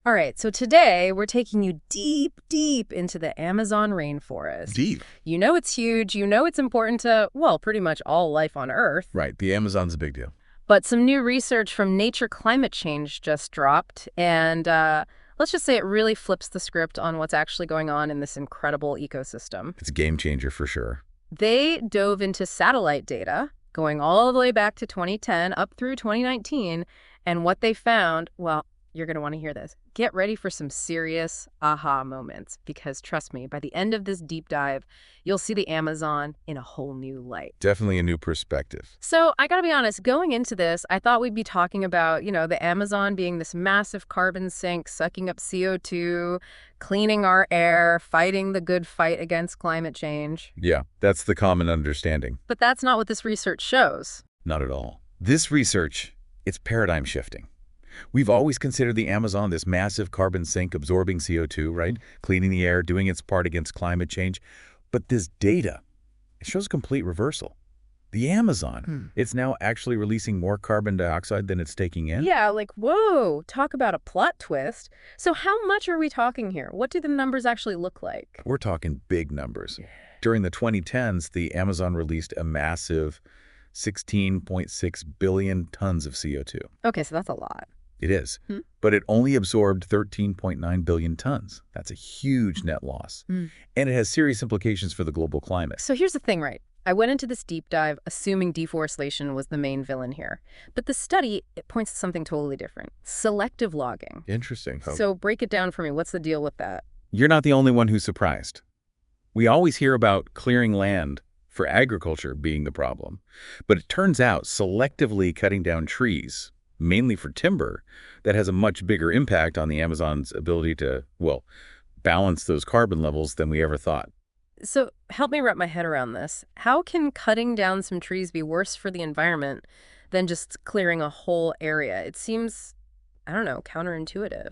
All right, so today we're taking you deep, deep into the Amazon rainforest. Deep. You know it's huge, you know it's important to, well, pretty much all life on Earth. Right. The Amazon's a big deal. But some new research from Nature Climate Change just dropped, and let's just say it really flips the script on what's actually going on in this incredible ecosystem. It's a game changer for sure. They dove into satellite data, going all the way back to 2010 up through 2019, and what they found, well, you're going to want to hear this. Get ready for some serious aha moments because trust me, by the end of this deep dive, you'll see the Amazon in a whole new light. Definitely a new perspective. So I gotta be honest, going into this, I thought we'd be talking about, the Amazon being this massive carbon sink, sucking up CO2, cleaning our air, fighting the good fight against climate change. Yeah, that's the common understanding. But that's not what this research shows. Not at all. This research, it's paradigm shifting. We've always considered the Amazon this massive carbon sink absorbing CO2, right? Cleaning the air, doing its part against climate change. But this data, it shows a complete reversal. The Amazon, it's now actually releasing more carbon dioxide than it's taking in. Yeah, like, whoa, talk about a plot twist. So how much are we talking here? What do the numbers actually look like? We're talking big numbers. During the 2010s, the Amazon released a massive 16.6 billion tons of CO2. Okay, so that's a lot. It is. But it only absorbed 13.9 billion tons. That's a huge net loss. And it has serious implications for the global climate. So here's the thing, right? I went into this deep dive assuming deforestation was the main villain here. But the study, it points to something totally different. Selective logging. Interesting. So break it down for me. What's the deal with that? You're not the only one who's surprised. We always hear about clearing land for agriculture being the problem. But it turns out selectively cutting down trees, mainly for timber, that has a much bigger impact on the Amazon's ability to, well, balance those carbon levels than we ever thought. So help me wrap my head around this. How can cutting down some trees be worse for the environment than just clearing a whole area? It seems, I don't know, counterintuitive.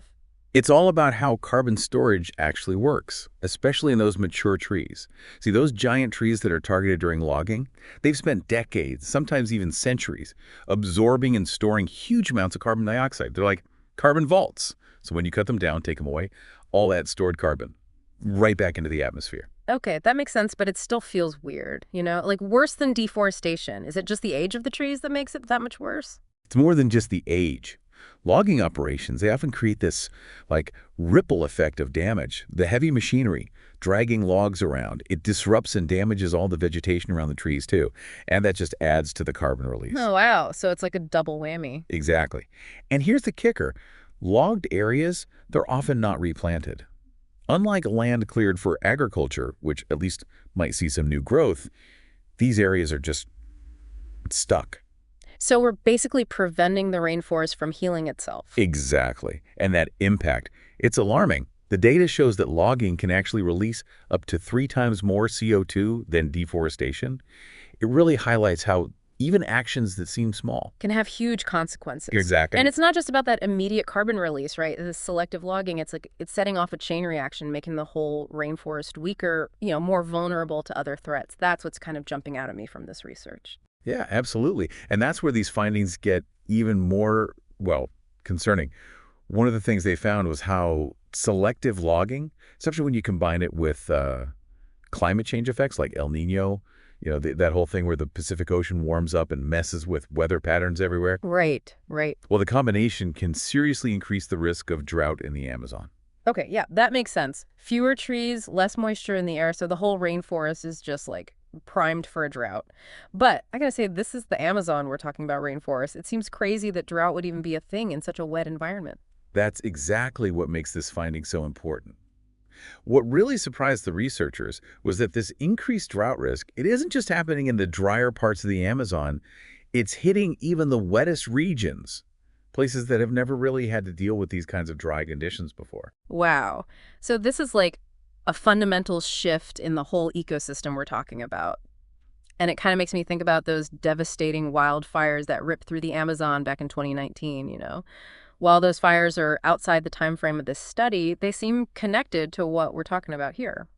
It's all about how carbon storage actually works, especially in those mature trees. See, those giant trees that are targeted during logging, they've spent decades, sometimes even centuries, absorbing and storing huge amounts of carbon dioxide. They're like carbon vaults. So when you cut them down, take them away, all that stored carbon right back into the atmosphere. Okay, that makes sense, but it still feels weird, Like worse than deforestation. Is it just the age of the trees that makes it that much worse? It's more than just the age. Logging operations, they often create this, ripple effect of damage. The heavy machinery dragging logs around, it disrupts and damages all the vegetation around the trees, too. And that just adds to the carbon release. Oh, wow. So it's like a double whammy. Exactly. And here's the kicker. Logged areas, they're often not replanted. Unlike land cleared for agriculture, which at least might see some new growth, these areas are just stuck. So we're basically preventing the rainforest from healing itself. Exactly. And that impact, it's alarming. The data shows that logging can actually release up to 3 times more CO2 than deforestation. It really highlights how even actions that seem small Can have huge consequences. Exactly. And it's not just about that immediate carbon release, right? The selective logging, it's setting off a chain reaction, making the whole rainforest weaker, more vulnerable to other threats. That's what's kind of jumping out at me from this research. Yeah, absolutely. And that's where these findings get even more, concerning. One of the things they found was how selective logging, especially when you combine it with climate change effects like El Nino, that whole thing where the Pacific Ocean warms up and messes with weather patterns everywhere. Right, right. Well, the combination can seriously increase the risk of drought in the Amazon. Okay, yeah, that makes sense. Fewer trees, less moisture in the air, so the whole rainforest is just primed for a drought. But I gotta say, this is the Amazon we're talking about, rainforest. It seems crazy that drought would even be a thing in such a wet environment. That's exactly what makes this finding so important. What really surprised the researchers was that this increased drought risk, it isn't just happening in the drier parts of the Amazon, it's hitting even the wettest regions, places that have never really had to deal with these kinds of dry conditions before. Wow. So this is like a fundamental shift in the whole ecosystem we're talking about. And it kind of makes me think about those devastating wildfires that ripped through the Amazon back in 2019. While those fires are outside the time frame of this study, they seem connected to what we're talking about here.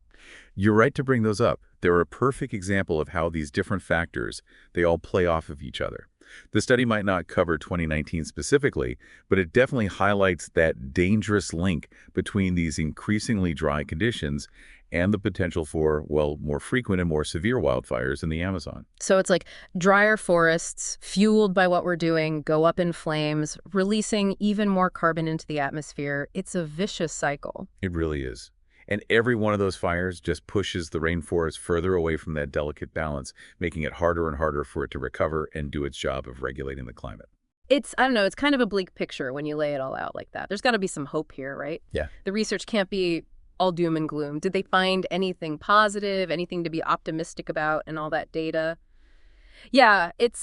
You're right to bring those up. They're a perfect example of how these different factors, they all play off of each other. The study might not cover 2019 specifically, but it definitely highlights that dangerous link between these increasingly dry conditions and the potential for, well, more frequent and more severe wildfires in the Amazon. So it's like drier forests, fueled by what we're doing, go up in flames, releasing even more carbon into the atmosphere. It's a vicious cycle. It really is. And every one of those fires just pushes the rainforest further away from that delicate balance, making it harder and harder for it to recover and do its job of regulating the climate. I don't know, it's kind of a bleak picture when you lay it all out like that. There's got to be some hope here, right? Yeah. The research can't be all doom and gloom. Did they find anything positive, anything to be optimistic about and all that data? Yeah, it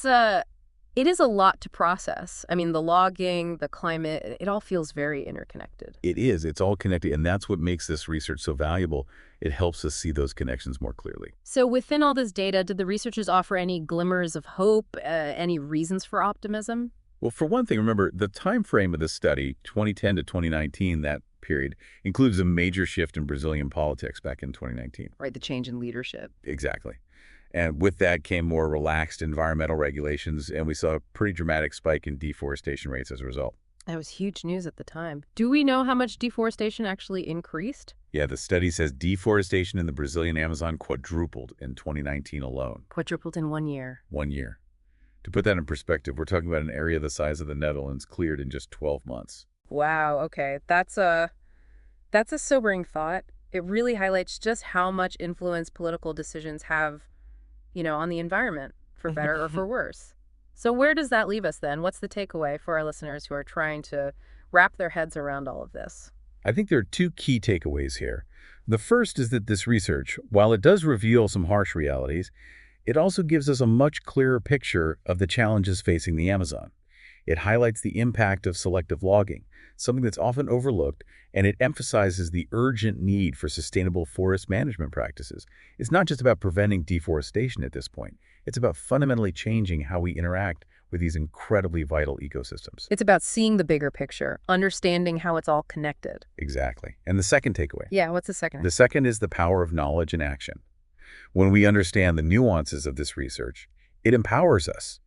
is a lot to process. I mean, the logging, the climate, it all feels very interconnected. It is. It's all connected, and that's what makes this research so valuable. It helps us see those connections more clearly. So within all this data, did the researchers offer any glimmers of hope, any reasons for optimism? Well, for one thing, remember, the time frame of this study, 2010 to 2019, that period, includes a major shift in Brazilian politics back in 2019. Right, the change in leadership. Exactly. And with that came more relaxed environmental regulations, and we saw a pretty dramatic spike in deforestation rates as a result. That was huge news at the time. Do we know how much deforestation actually increased? Yeah, the study says deforestation in the Brazilian Amazon quadrupled in 2019 alone. Quadrupled in 1 year. 1 year. To put that in perspective, we're talking about an area the size of the Netherlands cleared in just 12 months. Wow, okay. That's a sobering thought. It really highlights just how much influence political decisions have, on the environment, for better or for worse. So where does that leave us then? What's the takeaway for our listeners who are trying to wrap their heads around all of this? I think there are two key takeaways here. The first is that this research, while it does reveal some harsh realities, it also gives us a much clearer picture of the challenges facing the Amazon. It highlights the impact of selective logging, something that's often overlooked, and it emphasizes the urgent need for sustainable forest management practices. It's not just about preventing deforestation at this point. It's about fundamentally changing how we interact with these incredibly vital ecosystems. It's about seeing the bigger picture, understanding how it's all connected. Exactly. And the second takeaway? Yeah, what's the second? The second is the power of knowledge and action. When we understand the nuances of this research, it empowers us.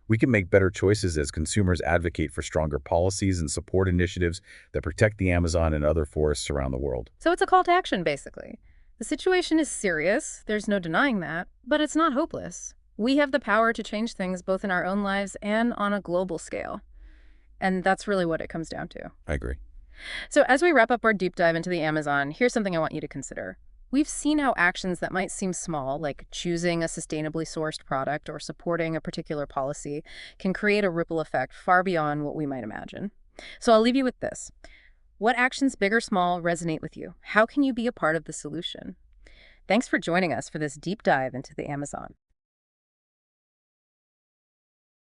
We can make better choices as consumers advocate for stronger policies and support initiatives that protect the Amazon and other forests around the world. So it's a call to action, basically. The situation is serious, there's no denying that, but it's not hopeless. We have the power to change things both in our own lives and on a global scale. And that's really what it comes down to. I agree. So as we wrap up our deep dive into the Amazon, here's something I want you to consider. We've seen how actions that might seem small, like choosing a sustainably sourced product or supporting a particular policy, can create a ripple effect far beyond what we might imagine. So I'll leave you with this. What actions, big or small, resonate with you? How can you be a part of the solution? Thanks for joining us for this deep dive into the Amazon.